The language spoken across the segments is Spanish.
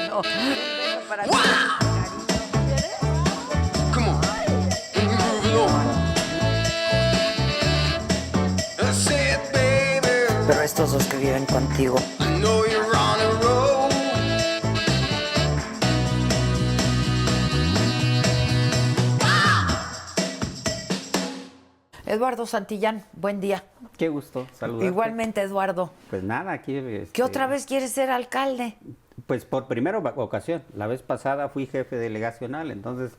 No. Un beso para ti. Come on. I said, baby, Pero estos dos que viven contigo. I know you're on a roll. Eduardo Santillán, buen día. Qué gusto saludarte. Igualmente, Eduardo. Pues nada, aquí... ¿Qué otra vez quieres ser alcalde? Pues por primera ocasión. La vez pasada fui jefe delegacional, entonces...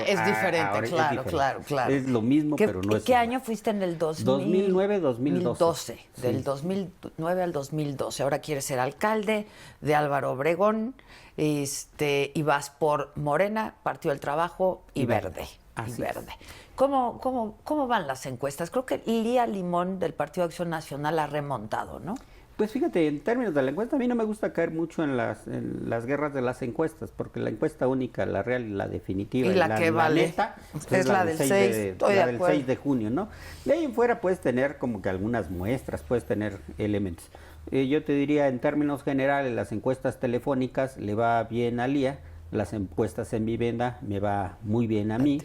Es diferente, ahora claro, claro. Es lo mismo, pero no es ¿Qué igual. año fuiste en el 2009, 2012. Del Sí. 2009 al 2012. Ahora quieres ser alcalde de Álvaro Obregón, y vas por Morena, Partido del Trabajo y Verde. Así Y Verde. ¿Cómo van las encuestas? Creo que Lía Limón del Partido de Acción Nacional ha remontado, ¿no? Pues fíjate, en términos de la encuesta, a mí no me gusta caer mucho en las guerras de las encuestas, porque la encuesta única, la real y la definitiva, Y la que vale, neta, es la del 6, estoy de la del acuerdo. 6 de junio, ¿no? De ahí en fuera puedes tener como que algunas muestras, puedes tener elementos. Yo te diría, en términos generales, las encuestas telefónicas le va bien a Lía, las encuestas en vivienda me va muy bien a mí,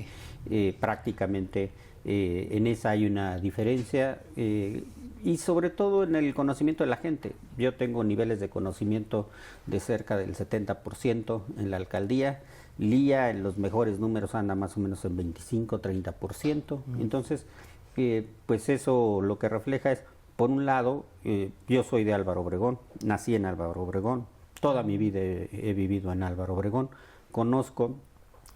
prácticamente en esa hay una diferencia. Y sobre todo en el conocimiento de la gente. Yo tengo niveles de conocimiento de cerca del 70% en la alcaldía. Lía en los mejores números anda más o menos en 25-30%. Entonces, pues eso lo que refleja es, por un lado, yo soy de Álvaro Obregón, nací en Álvaro Obregón, toda mi vida he vivido en Álvaro Obregón, conozco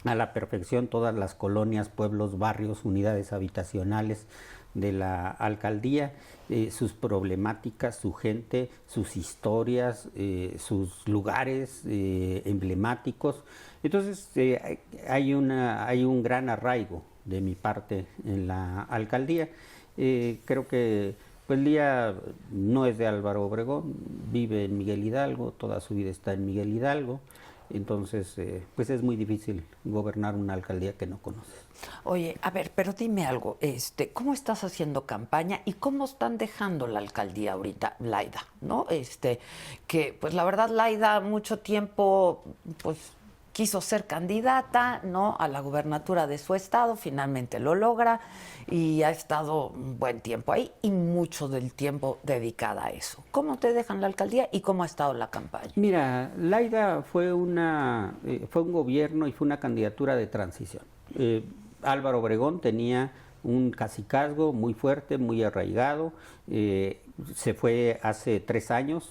a la perfección todas las colonias, pueblos, barrios, unidades habitacionales de la alcaldía, sus problemáticas, su gente, sus historias, sus lugares emblemáticos. Entonces hay un gran arraigo de mi parte en la alcaldía. Creo que pues Lía no es de Álvaro Obregón, vive en Miguel Hidalgo, toda su vida está en Miguel Hidalgo. Entonces, pues es muy difícil gobernar una alcaldía que no conoces. Oye, a ver, pero dime algo, ¿cómo estás haciendo campaña y cómo están dejando la alcaldía ahorita, Laida, ¿no? Que pues la verdad Laida mucho tiempo pues quiso ser candidata, ¿no?, a la gubernatura de su estado, finalmente lo logra y ha estado un buen tiempo ahí y mucho del tiempo dedicada a eso. ¿Cómo te dejan la alcaldía y cómo ha estado la campaña? Mira, Laida fue un gobierno y fue una candidatura de transición. Álvaro Obregón tenía un cacicazgo muy fuerte, muy arraigado. Se fue hace 3 años,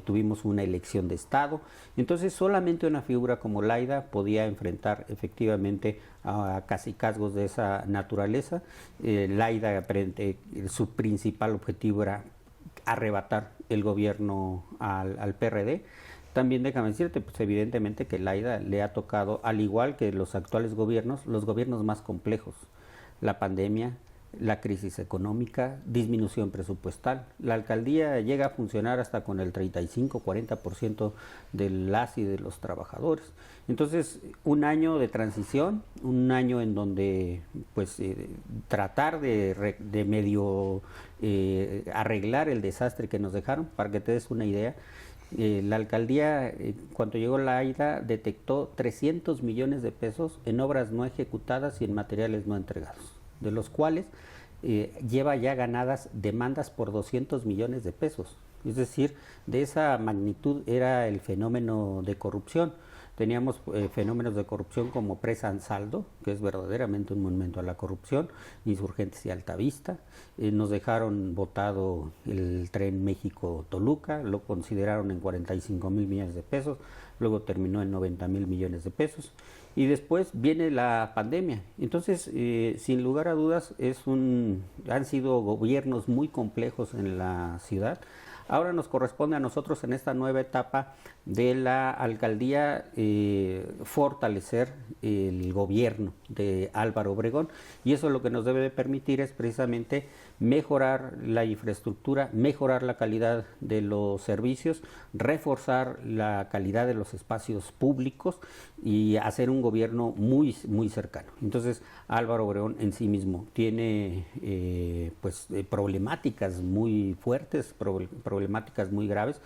tuvimos una elección de Estado. Entonces solamente una figura como Laida podía enfrentar efectivamente a cacicazgos de esa naturaleza. Laida, su principal objetivo era arrebatar el gobierno al PRD. También déjame decirte, pues evidentemente que Laida le ha tocado, al igual que los actuales gobiernos, los gobiernos más complejos. La pandemia, la crisis económica, disminución presupuestal. La alcaldía llega a funcionar hasta con el 35-40% de las y de los trabajadores. Entonces, un año de transición, un año en donde pues tratar de medio arreglar el desastre que nos dejaron. Para que te des una idea, la alcaldía, cuando llegó Laida, detectó 300 millones de pesos en obras no ejecutadas y en materiales no entregados, de los cuales lleva ya ganadas demandas por 200 millones de pesos. Es decir, de esa magnitud era el fenómeno de corrupción. Teníamos fenómenos de corrupción como Presa Ansaldo, que es verdaderamente un monumento a la corrupción, Insurgentes y Altavista. Nos dejaron botado el tren México-Toluca, lo consideraron en 45,000 millones de pesos, luego terminó en 90,000 millones de pesos. Y después viene la pandemia. Entonces, sin lugar a dudas, han sido gobiernos muy complejos en la ciudad. Ahora nos corresponde a nosotros en esta nueva etapa de la alcaldía fortalecer el gobierno de Álvaro Obregón, y eso lo que nos debe de permitir es precisamente mejorar la infraestructura, mejorar la calidad de los servicios, reforzar la calidad de los espacios públicos y hacer un gobierno muy, muy cercano. Entonces, Álvaro Obregón en sí mismo tiene problemáticas muy fuertes, problemáticas muy graves,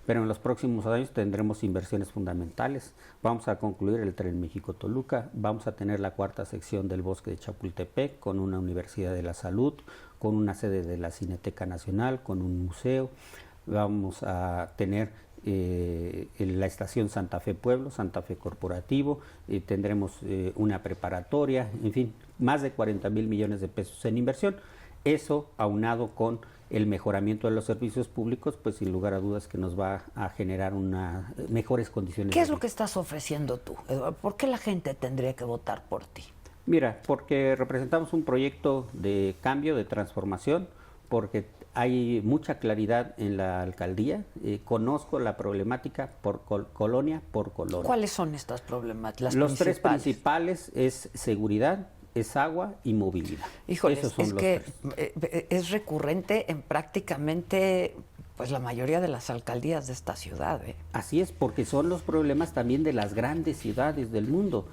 pero en los próximos años tendremos inversiones fundamentales. Vamos a concluir el Tren México-Toluca, vamos a tener la cuarta sección del Bosque de Chapultepec con una Universidad de la Salud, con una sede de la Cineteca Nacional, con un museo. Vamos a tener la estación Santa Fe Pueblo, Santa Fe Corporativo, tendremos una preparatoria, en fin, más de 40,000 millones de pesos en inversión. Eso aunado con el mejoramiento de los servicios públicos, pues sin lugar a dudas que nos va a generar mejores condiciones. ¿Qué es lo que estás ofreciendo tú, Eduardo? ¿Por qué la gente tendría que votar por ti? Mira, porque representamos un proyecto de cambio, de transformación, porque hay mucha claridad en la alcaldía, conozco la problemática por colonia por colonia. ¿Cuáles son estas problemáticas? Los tres principales es seguridad, es agua y movilidad. Híjole, Esos son es los que tres. es recurrente en prácticamente pues la mayoría de las alcaldías de esta ciudad. Así es, porque son los problemas también de las grandes ciudades del mundo.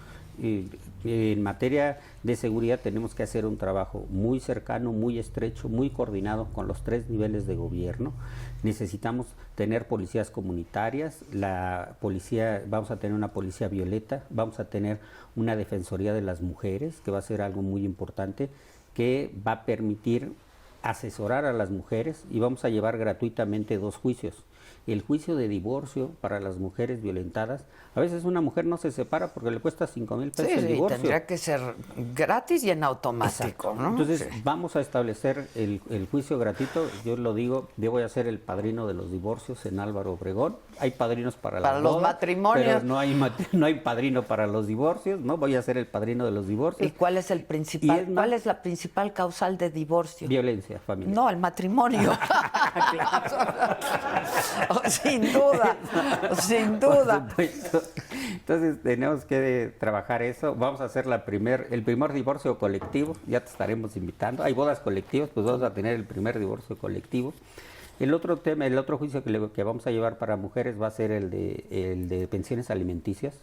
En materia de seguridad tenemos que hacer un trabajo muy cercano, muy estrecho, muy coordinado con los tres niveles de gobierno. Necesitamos tener policías comunitarias, vamos a tener una policía violeta, vamos a tener una defensoría de las mujeres, que va a ser algo muy importante, que va a permitir asesorar a las mujeres, y vamos a llevar gratuitamente 2 juicios. El juicio de divorcio para las mujeres violentadas. A veces una mujer no se separa porque le cuesta 5,000 pesos el divorcio. Tendría que ser gratis y en automático, ¿no? Entonces vamos a establecer el juicio gratuito. Yo lo digo, yo voy a ser el padrino de los divorcios en Álvaro Obregón. Hay padrinos para las los bodas, matrimonios. pero no hay padrino para los divorcios, ¿no? Voy a ser el padrino de los divorcios. ¿Y cuál es cuál es la principal causal de divorcio? Violencia familiar. No, el matrimonio. Sin duda, sin duda. Entonces tenemos que trabajar eso. Vamos a hacer el primer divorcio colectivo, ya te estaremos invitando. Hay bodas colectivas, pues vamos a tener el primer divorcio colectivo. El otro tema, el otro juicio que vamos a llevar para mujeres va a ser el de pensiones alimenticias.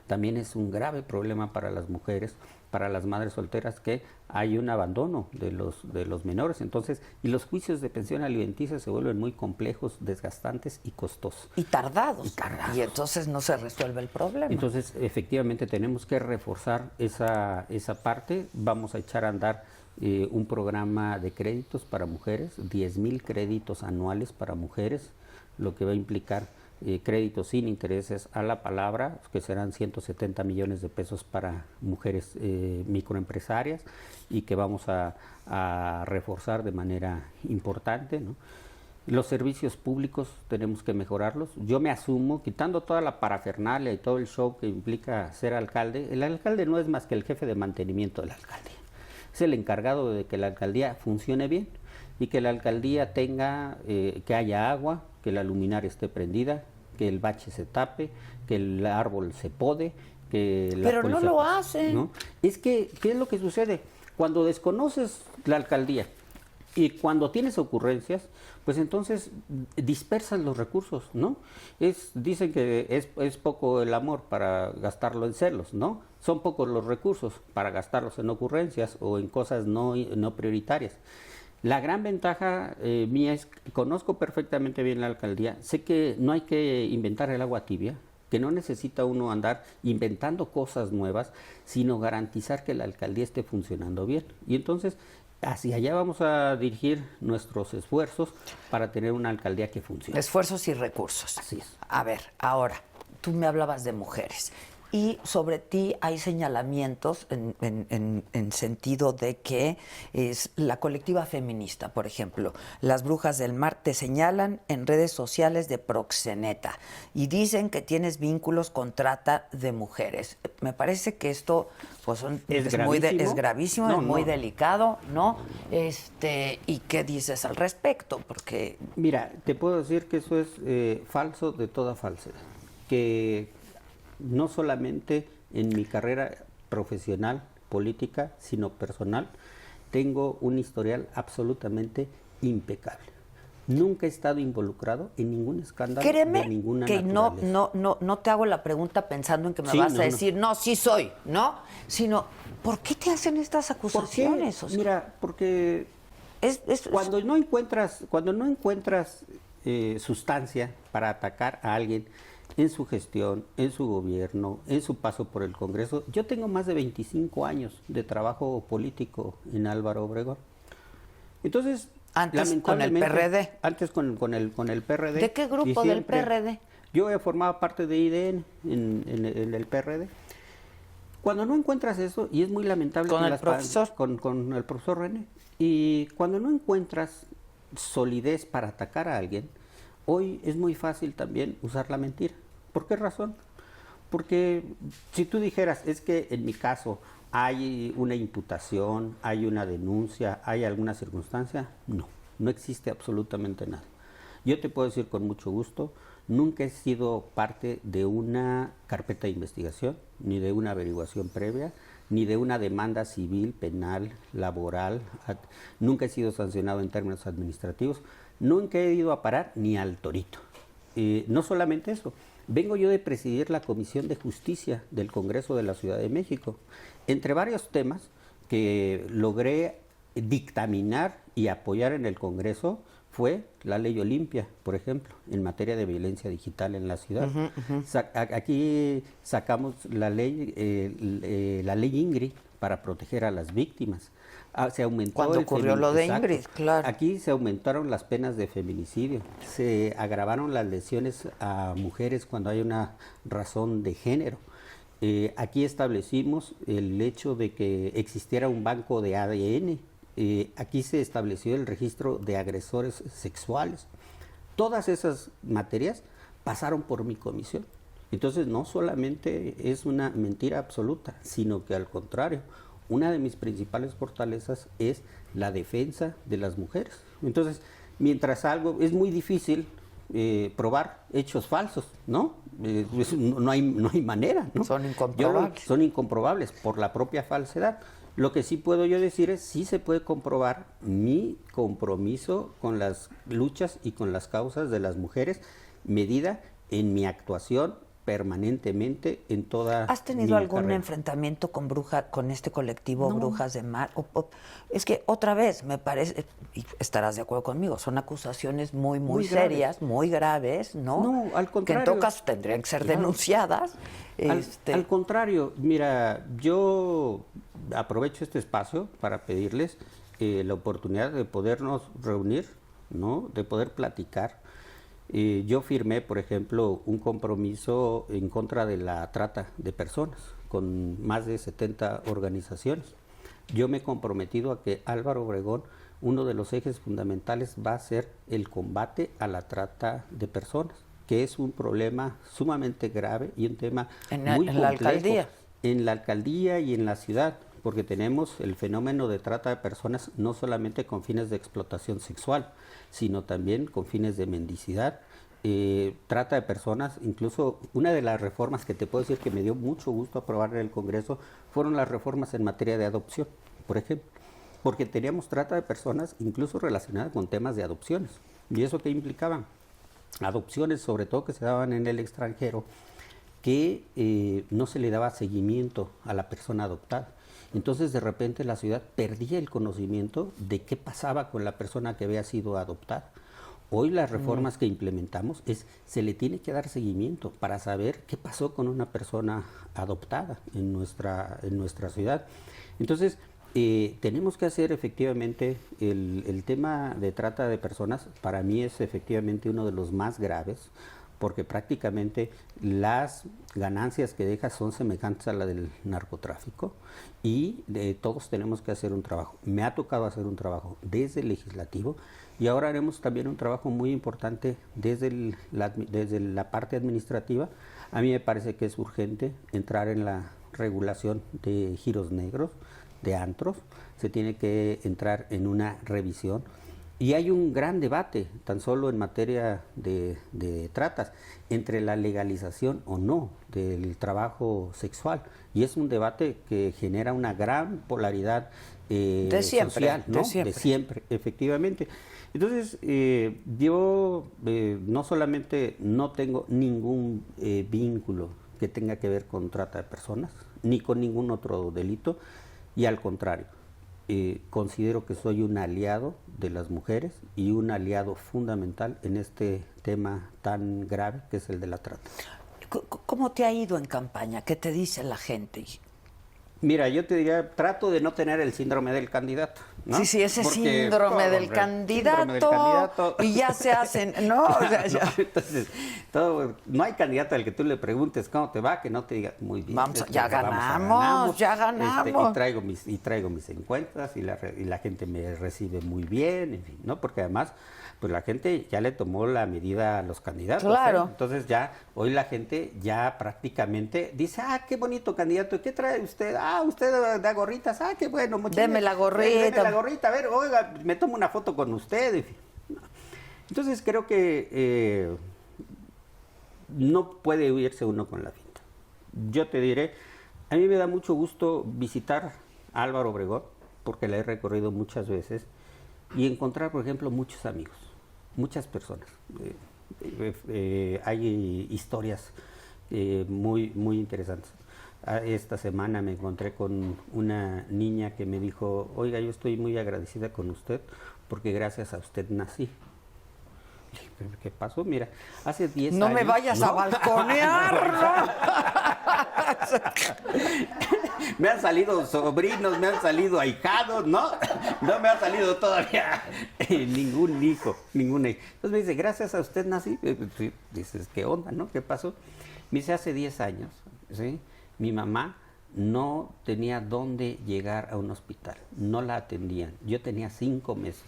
También es un grave problema para las mujeres, para las madres solteras, que hay un abandono de los menores. Entonces, y los juicios de pensión alimenticia se vuelven muy complejos, desgastantes y costosos. Y tardados. Y entonces no se resuelve el problema. Entonces, efectivamente, tenemos que reforzar esa parte. Vamos a echar a andar un programa de créditos para mujeres, 10,000 créditos anuales para mujeres, lo que va a implicar créditos sin intereses a la palabra, que serán 170 millones de pesos para mujeres microempresarias, y que vamos a reforzar de manera importante, ¿no? Los servicios públicos tenemos que mejorarlos. Yo me asumo, quitando toda la parafernalia y todo el show que implica ser alcalde. El alcalde no es más que el jefe de mantenimiento de la alcaldía. Es el encargado de que la alcaldía funcione bien y que la alcaldía tenga, que haya agua, que la luminaria esté prendida, que el bache se tape, que el árbol se pode, que la Pero policía, no lo hacen. ¿no? Es que, ¿qué es lo que sucede? Cuando desconoces la alcaldía y cuando tienes ocurrencias, pues entonces dispersas los recursos, ¿no? Dicen que es poco el amor para gastarlo en celos, ¿no? Son pocos los recursos para gastarlos en ocurrencias o en cosas no prioritarias. La gran ventaja mía es que conozco perfectamente bien la alcaldía, sé que no hay que inventar el agua tibia, que no necesita uno andar inventando cosas nuevas, sino garantizar que la alcaldía esté funcionando bien. Y entonces, hacia allá vamos a dirigir nuestros esfuerzos para tener una alcaldía que funcione. Esfuerzos y recursos. Así es. A ver, ahora, tú me hablabas de mujeres. Y sobre ti hay señalamientos en sentido de que es la colectiva feminista, por ejemplo. Las Brujas del Mar te señalan en redes sociales de proxeneta y dicen que tienes vínculos con trata de mujeres. Me parece que esto pues es gravísimo, es muy delicado, ¿no? ¿Y qué dices al respecto? Porque mira, te puedo decir que eso es falso de toda falsedad. Que no solamente en mi carrera profesional, política, sino personal, tengo un historial absolutamente impecable. Nunca he estado involucrado en ningún escándalo de ninguna naturaleza. Créeme que no te hago la pregunta pensando en que me vas a decir, no, sí soy, ¿no? Sino, ¿por qué te hacen estas acusaciones? O sea, mira, porque cuando no encuentras sustancia para atacar a alguien en su gestión, en su gobierno, en su paso por el Congreso. Yo tengo más de 25 años de trabajo político en Álvaro Obregón. Entonces, Antes con el lamentablemente, PRD. Antes con el PRD. ¿De qué grupo y del siempre- PRD? Yo he formado parte de IDN en el PRD. Cuando no encuentras eso, y es muy lamentable... Con que el profesor. Con el profesor René, y cuando no encuentras solidez para atacar a alguien, hoy es muy fácil también usar la mentira. ¿Por qué razón? Porque si tú dijeras, es que en mi caso hay una imputación, hay una denuncia, hay alguna circunstancia, no existe absolutamente nada. Yo te puedo decir con mucho gusto, nunca he sido parte de una carpeta de investigación, ni de una averiguación previa, ni de una demanda civil, penal, laboral. Nunca he sido sancionado en términos administrativos. Nunca he ido a parar ni al torito. No solamente eso, vengo yo de presidir la Comisión de Justicia del Congreso de la Ciudad de México. Entre varios temas que logré dictaminar y apoyar en el Congreso fue la ley Olimpia, por ejemplo, en materia de violencia digital en la ciudad. Aquí sacamos la ley Ingrid para proteger a las víctimas. Se aumentó Cuando ocurrió lo de exacto. Ingrid, claro. Aquí se aumentaron las penas de feminicidio, se agravaron las lesiones a mujeres cuando hay una razón de género. Aquí establecimos el hecho de que existiera un banco de ADN. Aquí se estableció el registro de agresores sexuales. Todas esas materias pasaron por mi comisión. Entonces no solamente es una mentira absoluta, sino que al contrario, una de mis principales fortalezas es la defensa de las mujeres. Entonces, mientras algo es muy difícil probar hechos falsos, ¿no? No hay manera, ¿no? Son incomprobables. Son incomprobables por la propia falsedad. Lo que sí puedo yo decir es, sí se puede comprobar mi compromiso con las luchas y con las causas de las mujeres, medida en mi actuación permanentemente en toda ¿Has tenido mi algún carrera. enfrentamiento con este colectivo No. Brujas de Mar? Es que otra vez, me parece, y estarás de acuerdo conmigo, son acusaciones muy Muy serias, muy graves, ¿no? No, al contrario. Que en todo caso tendrían que ser Claro. denunciadas. Al contrario, mira, yo aprovecho este espacio para pedirles la oportunidad de podernos reunir, ¿no? De poder platicar. Yo firmé, por ejemplo, un compromiso en contra de la trata de personas con más de 70 organizaciones. Yo me he comprometido a que Álvaro Obregón, uno de los ejes fundamentales va a ser el combate a la trata de personas, que es un problema sumamente grave y un tema muy en la complejo. alcaldía. En la alcaldía y en la ciudad, porque tenemos el fenómeno de trata de personas no solamente con fines de explotación sexual, sino también con fines de mendicidad, trata de personas. Incluso una de las reformas que te puedo decir que me dio mucho gusto aprobar en el Congreso fueron las reformas en materia de adopción, por ejemplo, porque teníamos trata de personas incluso relacionadas con temas de adopciones. ¿Y eso qué implicaban? Adopciones, sobre todo que se daban en el extranjero, que no se le daba seguimiento a la persona adoptada. Entonces, de repente, la ciudad perdía el conocimiento de qué pasaba con la persona que había sido adoptada. Hoy las reformas que implementamos se le tiene que dar seguimiento para saber qué pasó con una persona adoptada en nuestra ciudad. Entonces, tenemos que hacer efectivamente el tema de trata de personas. Para mí es efectivamente uno de los más graves, porque prácticamente las ganancias que deja son semejantes a la del narcotráfico y todos tenemos que hacer un trabajo. Me ha tocado hacer un trabajo desde el legislativo y ahora haremos también un trabajo muy importante desde la parte administrativa. A mí me parece que es urgente entrar en la regulación de giros negros, de antros. Se tiene que entrar en una revisión. Y hay un gran debate, tan solo en materia de tratas, entre la legalización o no del trabajo sexual. Y es un debate que genera una gran polaridad de siempre, social, ¿no? De siempre, efectivamente. Entonces, yo no solamente no tengo ningún vínculo que tenga que ver con trata de personas, ni con ningún otro delito, y al contrario, considero que soy un aliado de las mujeres y un aliado fundamental en este tema tan grave que es el de la trata. ¿Cómo te ha ido en campaña? ¿Qué te dice la gente? Mira, yo te diría, trato de no tener el síndrome del candidato, ¿no? Sí, sí, ese Porque, síndrome del candidato, y ya se hacen, ¿no? O sea, ya. No, entonces, no hay candidato al que tú le preguntes cómo te va, que no te diga muy bien. Vamos, ya ganamos. Y traigo mis encuestas y la gente me recibe muy bien, en fin, ¿no? Porque además, pues la gente ya le tomó la medida a los candidatos. Claro. Entonces ya, hoy la gente ya prácticamente dice, qué bonito candidato, ¿qué trae usted? Usted da gorritas, qué bueno. Deme la gorrita. Deme la gorrita, a ver, oiga, me tomo una foto con usted, en fin. Entonces creo que no puede irse uno con la finta. Yo te diré, a mí me da mucho gusto visitar Álvaro Obregón, porque la he recorrido muchas veces, y encontrar, por ejemplo, muchos amigos, muchas personas. Hay historias muy, muy interesantes. Esta semana me encontré con una niña que me dijo, oiga, yo estoy muy agradecida con usted porque gracias a usted nací. ¿Pero qué pasó? Mira, hace 10 años... No me vayas a balconear. Me han salido sobrinos, me han salido ahijados, ¿no? No me ha salido todavía ningún hijo, ninguna hija. Entonces me dice, gracias a usted nací. Dices, ¿qué onda, no? ¿Qué pasó? Me dice, hace 10 años, ¿sí? Mi mamá no tenía dónde llegar a un hospital, no la atendían. Yo tenía 5 meses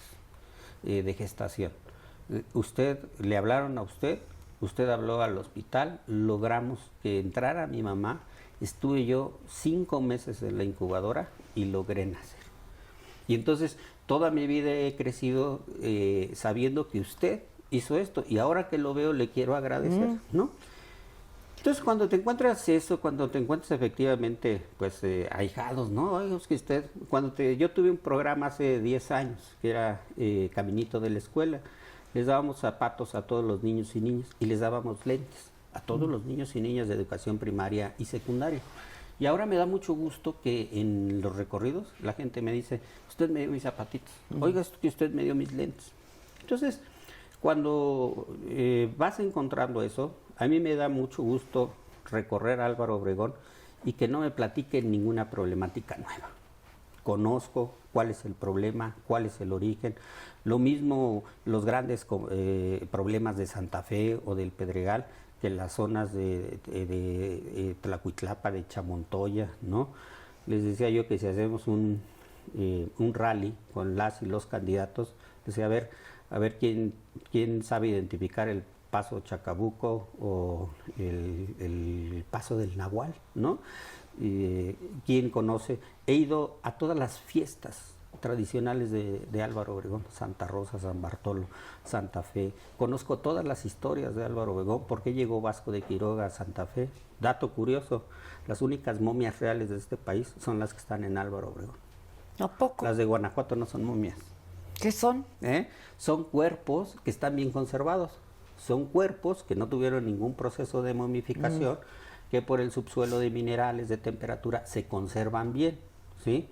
de gestación. Le hablaron a usted habló al hospital, logramos que entrara mi mamá, estuve yo 5 meses en la incubadora y logré nacer. Y entonces toda mi vida he crecido sabiendo que usted hizo esto y ahora que lo veo le quiero agradecer, ¿no? Entonces, cuando te encuentras eso, cuando te encuentras efectivamente, pues, ahijados, ¿no? Oiga, es que usted, yo tuve un programa hace 10 años, que era Caminito de la Escuela, les dábamos zapatos a todos los niños y niñas, y les dábamos lentes a todos los niños y niñas de educación primaria y secundaria. Y ahora me da mucho gusto que en los recorridos la gente me dice, usted me dio mis zapatitos, oiga, que usted me dio mis lentes. Entonces, cuando vas encontrando eso, a mí me da mucho gusto recorrer Álvaro Obregón y que no me platiquen ninguna problemática nueva. Conozco cuál es el problema, cuál es el origen. Lo mismo los grandes problemas de Santa Fe o del Pedregal, que en las zonas de Tlacuitlapa, de Chamontoya, ¿no? Les decía yo que si hacemos un rally con las y los candidatos, decía, a ver quién sabe identificar el Paso Chacabuco o el Paso del Nahual, ¿no? ¿Quién conoce? He ido a todas las fiestas tradicionales de Álvaro Obregón, Santa Rosa, San Bartolo, Santa Fe. Conozco todas las historias de Álvaro Obregón, por qué llegó Vasco de Quiroga a Santa Fe. Dato curioso, las únicas momias reales de este país son las que están en Álvaro Obregón. ¿A poco? Las de Guanajuato no son momias. ¿Qué son? Son cuerpos que están bien conservados. Son cuerpos que no tuvieron ningún proceso de momificación, que por el subsuelo de minerales, de temperatura, se conservan bien, ¿sí?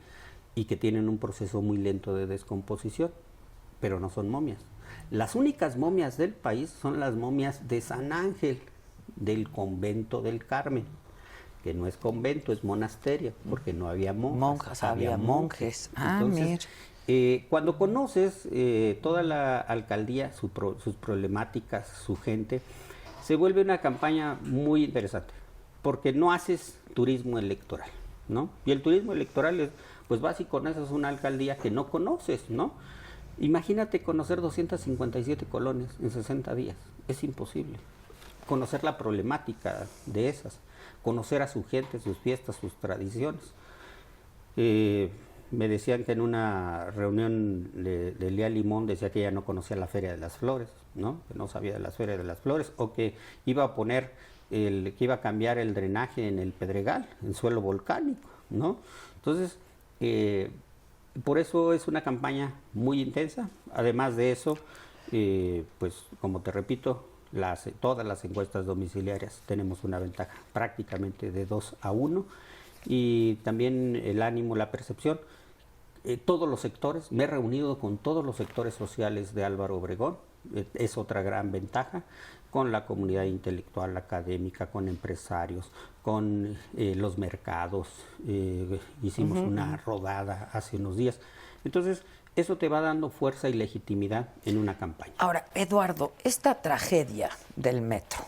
Y que tienen un proceso muy lento de descomposición, pero no son momias. Las únicas momias del país son las momias de San Ángel, del convento del Carmen, que no es convento, es monasterio, porque no había monjas, había monjes. Entonces, cuando conoces toda la alcaldía, sus problemáticas, su gente, se vuelve una campaña muy interesante, porque no haces turismo electoral, ¿no? Y el turismo electoral pues vas y conoces una alcaldía que no conoces, ¿no? Imagínate conocer 257 colonias en 60 días, es imposible. Conocer la problemática de esas, conocer a su gente, sus fiestas, sus tradiciones. Me decían que en una reunión de Lía Limón decía que ella no conocía la Feria de las Flores, ¿no? Que no sabía de la Feria de las Flores, o que iba a poner, que iba a cambiar el drenaje en el Pedregal, en suelo volcánico, ¿no? Entonces, por eso es una campaña muy intensa. Además de eso, pues como te repito, todas las encuestas domiciliarias tenemos una ventaja prácticamente de 2-1, y también el ánimo, la percepción. todos los sectores, me he reunido con todos los sectores sociales de Álvaro Obregón, es otra gran ventaja, con la comunidad intelectual, académica, con empresarios, con los mercados, hicimos una rodada hace unos días. Entonces, eso te va dando fuerza y legitimidad en una campaña. Ahora, Eduardo, esta tragedia del metro,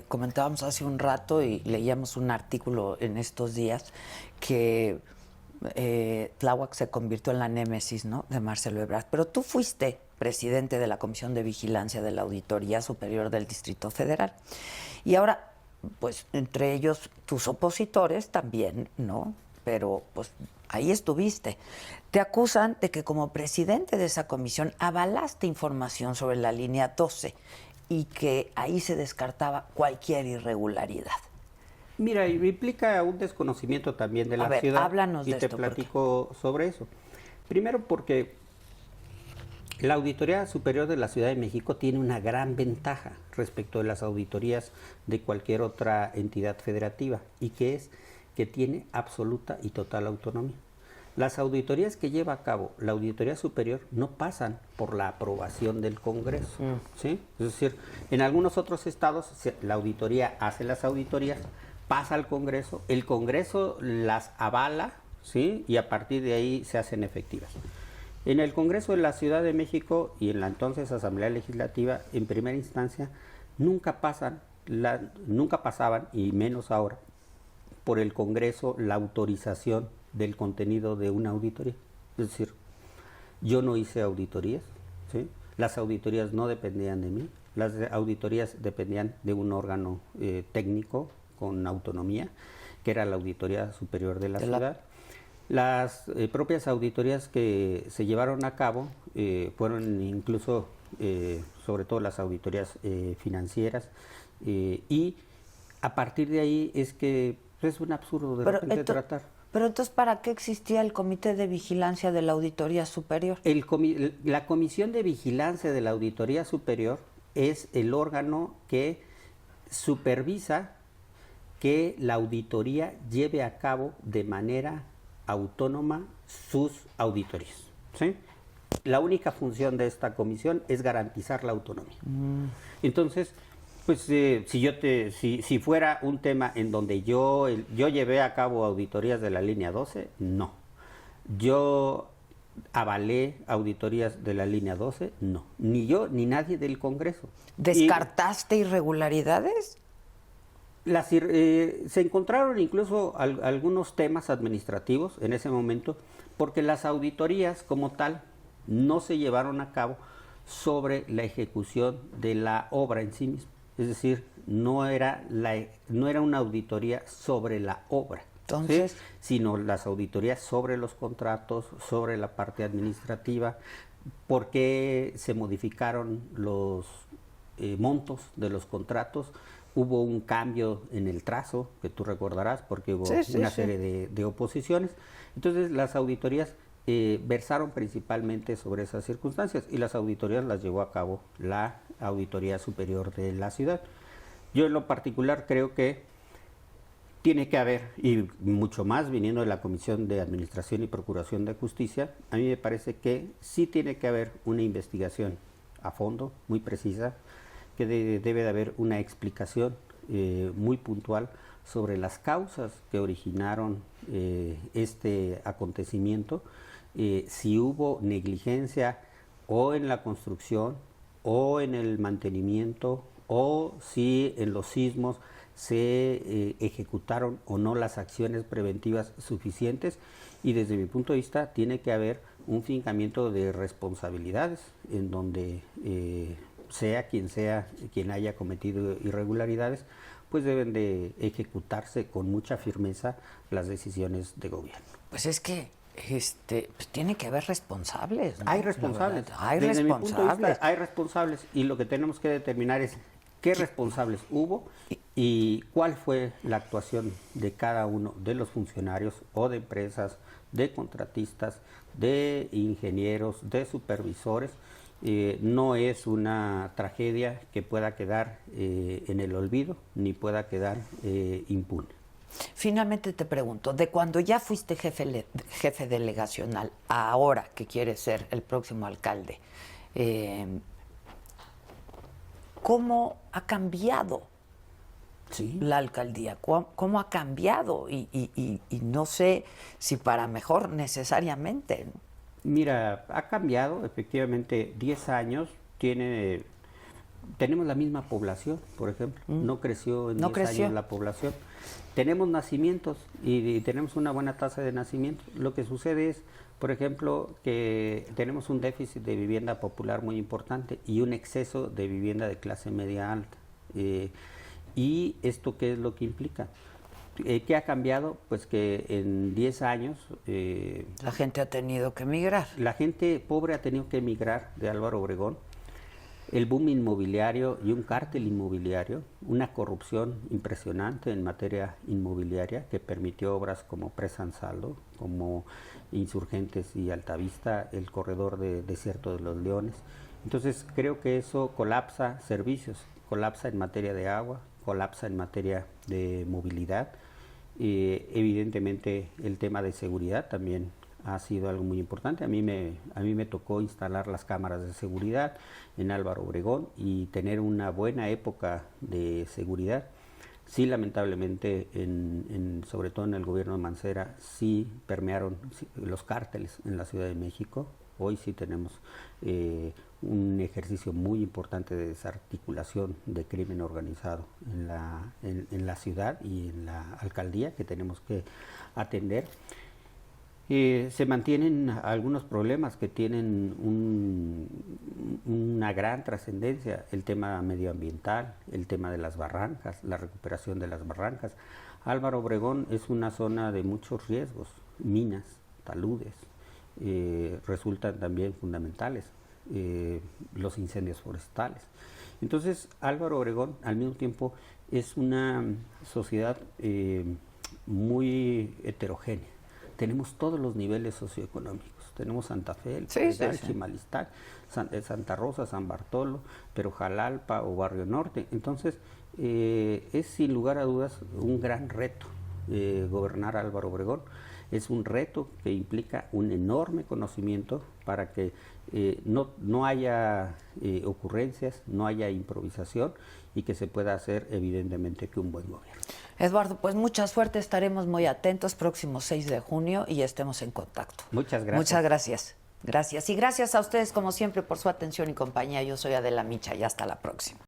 comentábamos hace un rato y leíamos un artículo en estos días que Tláhuac se convirtió en la némesis, ¿no?, de Marcelo Ebrard. Pero tú fuiste presidente de la Comisión de Vigilancia de la Auditoría Superior del Distrito Federal. Y ahora, pues, entre ellos tus opositores también, ¿no? Pero, pues, ahí estuviste. Te acusan de que como presidente de esa comisión avalaste información sobre la línea 12 y que ahí se descartaba cualquier irregularidad. Mira, implica un desconocimiento también de la ciudad. Háblanos y de te esto, platico sobre eso. Primero porque la Auditoría Superior de la Ciudad de México tiene una gran ventaja respecto de las auditorías de cualquier otra entidad federativa, y que es que tiene absoluta y total autonomía. Las auditorías que lleva a cabo la Auditoría Superior no pasan por la aprobación del Congreso, ¿sí? Es decir, en algunos otros estados la auditoría hace las auditorías, pasa al Congreso, el Congreso las avala, ¿sí?, y a partir de ahí se hacen efectivas. En el Congreso de la Ciudad de México y en la entonces Asamblea Legislativa, en primera instancia, nunca pasaban, y menos ahora, por el Congreso la autorización del contenido de una auditoría. Es decir, yo no hice auditorías, ¿sí? Las auditorías no dependían de mí, las auditorías dependían de un órgano técnico con autonomía, que era la Auditoría Superior de la Ciudad. Las propias auditorías que se llevaron a cabo fueron incluso, sobre todo las auditorías financieras, y a partir de ahí es que es un absurdo de repente tratar. Pero entonces, ¿para qué existía el Comité de Vigilancia de la Auditoría Superior? La Comisión de Vigilancia de la Auditoría Superior es el órgano que supervisa que la auditoría lleve a cabo de manera autónoma sus auditorías, ¿sí? La única función de esta comisión es garantizar la autonomía. Entonces, pues si fuera un tema en donde yo llevé a cabo auditorías de la línea 12, no. Yo avalé auditorías de la línea 12, no. Ni yo ni nadie del Congreso. ¿Descartaste irregularidades? Se encontraron incluso algunos temas administrativos en ese momento, porque las auditorías como tal no se llevaron a cabo sobre la ejecución de la obra en sí misma. Es decir, no era una auditoría sobre la obra, entonces, ¿sí?, sino las auditorías sobre los contratos, sobre la parte administrativa, por qué se modificaron los montos de los contratos. Hubo un cambio en el trazo, que tú recordarás, porque hubo una serie de oposiciones. Entonces, las auditorías versaron principalmente sobre esas circunstancias, y las auditorías las llevó a cabo la Auditoría Superior de la Ciudad. Yo en lo particular creo que tiene que haber, y mucho más viniendo de la Comisión de Administración y Procuración de Justicia, a mí me parece que sí tiene que haber una investigación a fondo, muy precisa, que debe de haber una explicación muy puntual sobre las causas que originaron este acontecimiento, si hubo negligencia o en la construcción o en el mantenimiento, o si en los sismos se ejecutaron o no las acciones preventivas suficientes, y desde mi punto de vista tiene que haber un fincamiento de responsabilidades en donde sea quien haya cometido irregularidades, pues deben de ejecutarse con mucha firmeza las decisiones de gobierno. Pues es que pues tiene que haber responsables, ¿no? Hay responsables. Desde mi punto de vista, hay responsables, y lo que tenemos que determinar es qué responsables hubo y cuál fue la actuación de cada uno de los funcionarios o de empresas, de contratistas, de ingenieros, de supervisores. No es una tragedia que pueda quedar en el olvido, ni pueda quedar impune. Finalmente te pregunto, de cuando ya fuiste jefe delegacional a ahora que quieres ser el próximo alcalde, ¿cómo ha cambiado la alcaldía? ¿Cómo ha cambiado? Y no sé si para mejor necesariamente, ¿no? Mira, ha cambiado, efectivamente, 10 años, tenemos la misma población, por ejemplo, no creció en No 10 creció. años la población. Tenemos nacimientos y tenemos una buena tasa de nacimientos. Lo que sucede es, por ejemplo, que tenemos un déficit de vivienda popular muy importante y un exceso de vivienda de clase media alta. ¿Y esto qué es lo que implica? ¿Qué ha cambiado? Pues que en 10 años La gente ha tenido que emigrar. la gente pobre ha tenido que emigrar de Álvaro Obregón. El boom inmobiliario y un cártel inmobiliario, una corrupción impresionante en materia inmobiliaria que permitió obras como Presa Ansaldo, como Insurgentes y Altavista, el corredor de Desierto de los Leones. Entonces creo que eso colapsa servicios, colapsa en materia de agua, colapsa en materia de movilidad. Evidentemente el tema de seguridad también ha sido algo muy importante. A mí me tocó instalar las cámaras de seguridad en Álvaro Obregón y tener una buena época de seguridad. Sí, lamentablemente, sobre todo en el gobierno de Mancera, sí permearon los cárteles en la Ciudad de México. Hoy sí tenemos un ejercicio muy importante de desarticulación de crimen organizado en la ciudad y en la alcaldía que tenemos que atender. Se mantienen algunos problemas que tienen una gran trascendencia, el tema medioambiental, el tema de las barrancas, la recuperación de las barrancas. Álvaro Obregón es una zona de muchos riesgos, minas, taludes, resultan también fundamentales, los incendios forestales. Entonces Álvaro Obregón al mismo tiempo es una sociedad muy heterogénea. Tenemos todos los niveles socioeconómicos. Tenemos Santa Fe, el Pedregal, Chimalistán, Santa Rosa, San Bartolo, pero Jalalpa o Barrio Norte. Entonces, es sin lugar a dudas un gran reto gobernar Álvaro Obregón. Es un reto que implica un enorme conocimiento para que no haya ocurrencias, no haya improvisación y que se pueda hacer evidentemente que un buen gobierno. Eduardo, pues mucha suerte, estaremos muy atentos próximo 6 de junio y estemos en contacto. Muchas gracias. Muchas gracias. Gracias. Y gracias a ustedes como siempre por su atención y compañía. Yo soy Adela Micha y hasta la próxima.